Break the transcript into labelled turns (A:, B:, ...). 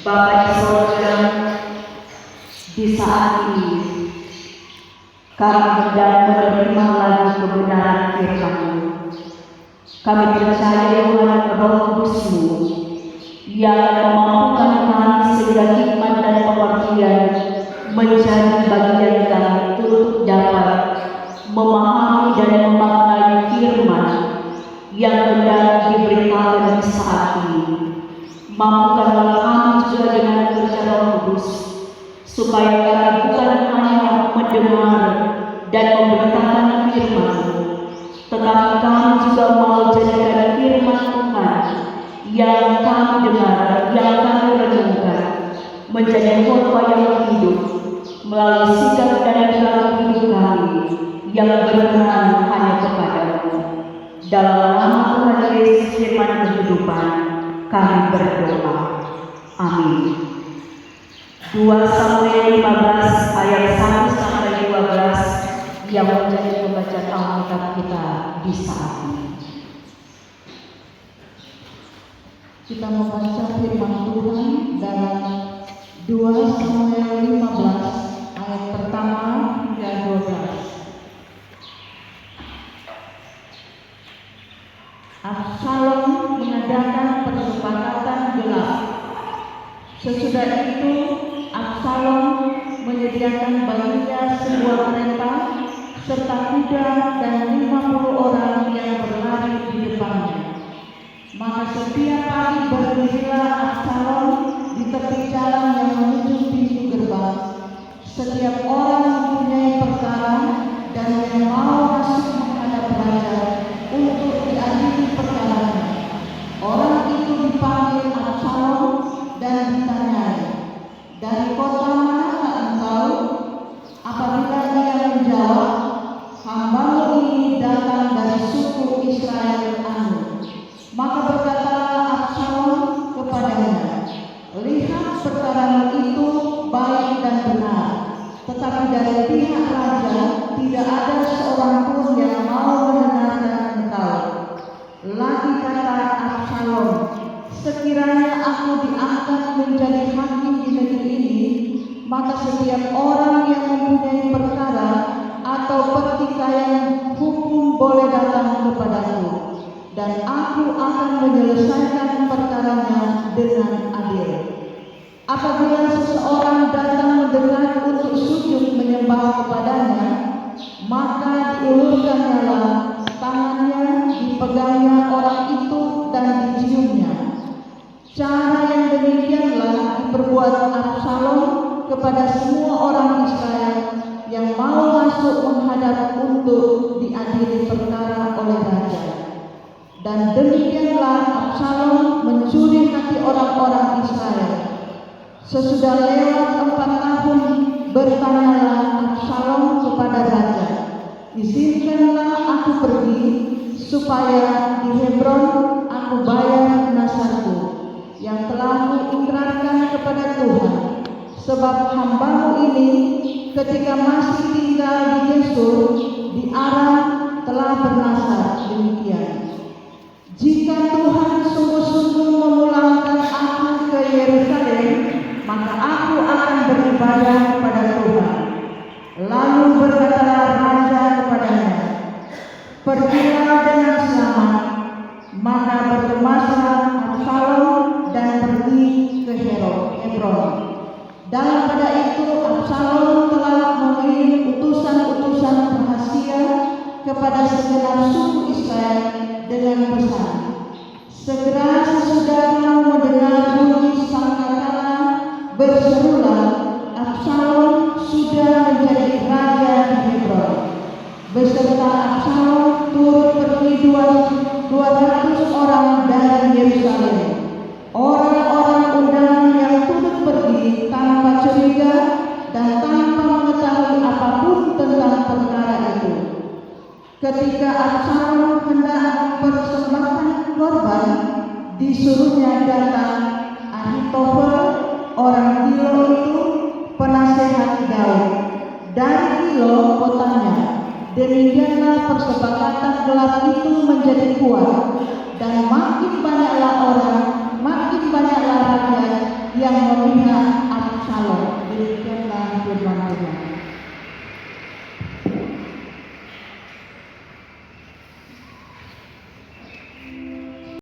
A: Bapa di sorga, di saat ini kami hendak menerima lagi kebenaran firman-Mu. Kami percaya Tuhan Roh Kudus-Mu yang memampukan kami segala hikmat dan pengertian menjadi bagian kami untuk dapat memahami dan memaknai firman yang hendak diberitakan di saat ini. Mampukanlah kami juga dengan kerja Roh Kudus, supaya kami bukan hanya mendengar dan memberitakan firman-Mu, tetapi kami juga mau jadikan firman Tuhan yang kami dengar, yang kami renungkan, menjadi khotbah yang hidup melalui sikap dan perilaku hidup kami yang berkenan hanya kepada-Mu. Dalam nama Tuhan Yesus firman kehidupan, kami berdoa. Amin. 2 Samuel 15 ayat 1 sampai 12 yang menjadi pembacaan Alkitab kita di saat ini.
B: Kita membaca firman Tuhan dalam 2 Samuel 15 ayat pertama hingga 12. Absalom mengadakan persepakatan gelap. Sesudah itu Absalom menyediakan baginya sebuah kereta serta kuda dan 50 orang yang berlari di depannya. Maka setiap pagi berdirilah Absalom di tepi jalan yang menuju pintu gerbang. Setiap orang mempunyai perkara dan yang mau masuk menghadap raja untuk diadili perkaranya. Orang itu dipanggil Absalom dan ditanyai, "Dari kota manakah engkau?" Apabila ia menjawab, "Hamba-Mu ini datang dari suku Israel anu." Maka berkatalah Absalom kepadanya, "Lihat, perkara itu baik dan benar, tetapi dari pihak raja tidak ada seorang pun yang mau mendengarkan engkau." Lagi kata Absalom, "Sekiranya aku diangkat menjadi hakim di negeri ini, maka setiap orang yang mempunyai perkara atau pertikaian hukum boleh datang kepadaku, dan aku akan menyelesaikan perkaranya dengan adil. Apabila seseorang datang mendekat untuk sujud menyembah kepadanya, maka diulurkannya tangannya, dipegangnya orang itu dan diciumnya." Cara yang demikianlah diperbuat Absalom kepada semua orang Israel yang mau masuk menghadap untuk diadili perkara oleh raja. Dan demikianlah Absalom mencuri hati orang-orang Israel. Sesudah lewat 4 tahun, bertanyalah Absalom kepada raja, "Izinkanlah aku pergi, supaya di Hebron aku bayar nasarku yang telah kuikrarkan kepada Tuhan, sebab hamba-Mu ini ketika masih tinggal di Gesur di Aram telah bernasar demikian. Jika Tuhan sungguh-sungguh memulangkan aku ke Yerusalem, maka aku akan beribadah kepada Tuhan." Lalu berkatalah raja kepadanya, "Pergilah dengan selamat." Maka berkemaslah Absalom dan pergi ke Hebron. Daripada itu Absalom telah mengirim utusan-utusan rahasia kepada segenap suku Israel dengan pesan, "Segera sesudah kamu mendengar bunyi sangkakala, berserulah, Absalom sudah menjadi raja di Hebron." Beserta Absalom turut pergi 200 orang dari Yerusalem. Orang-orang undangan yang turut pergi tanpa curiga dan tanpa mengetahui apapun tentang perkara itu. Ketika Absalom hendak mempersembahkan korban, disuruhnya datang Ahitofel, orang Gilo itu, penasehat Daud. Dari Gilo kotanya. Demikianlah persepakatan gelap itu menjadi kuat dan makin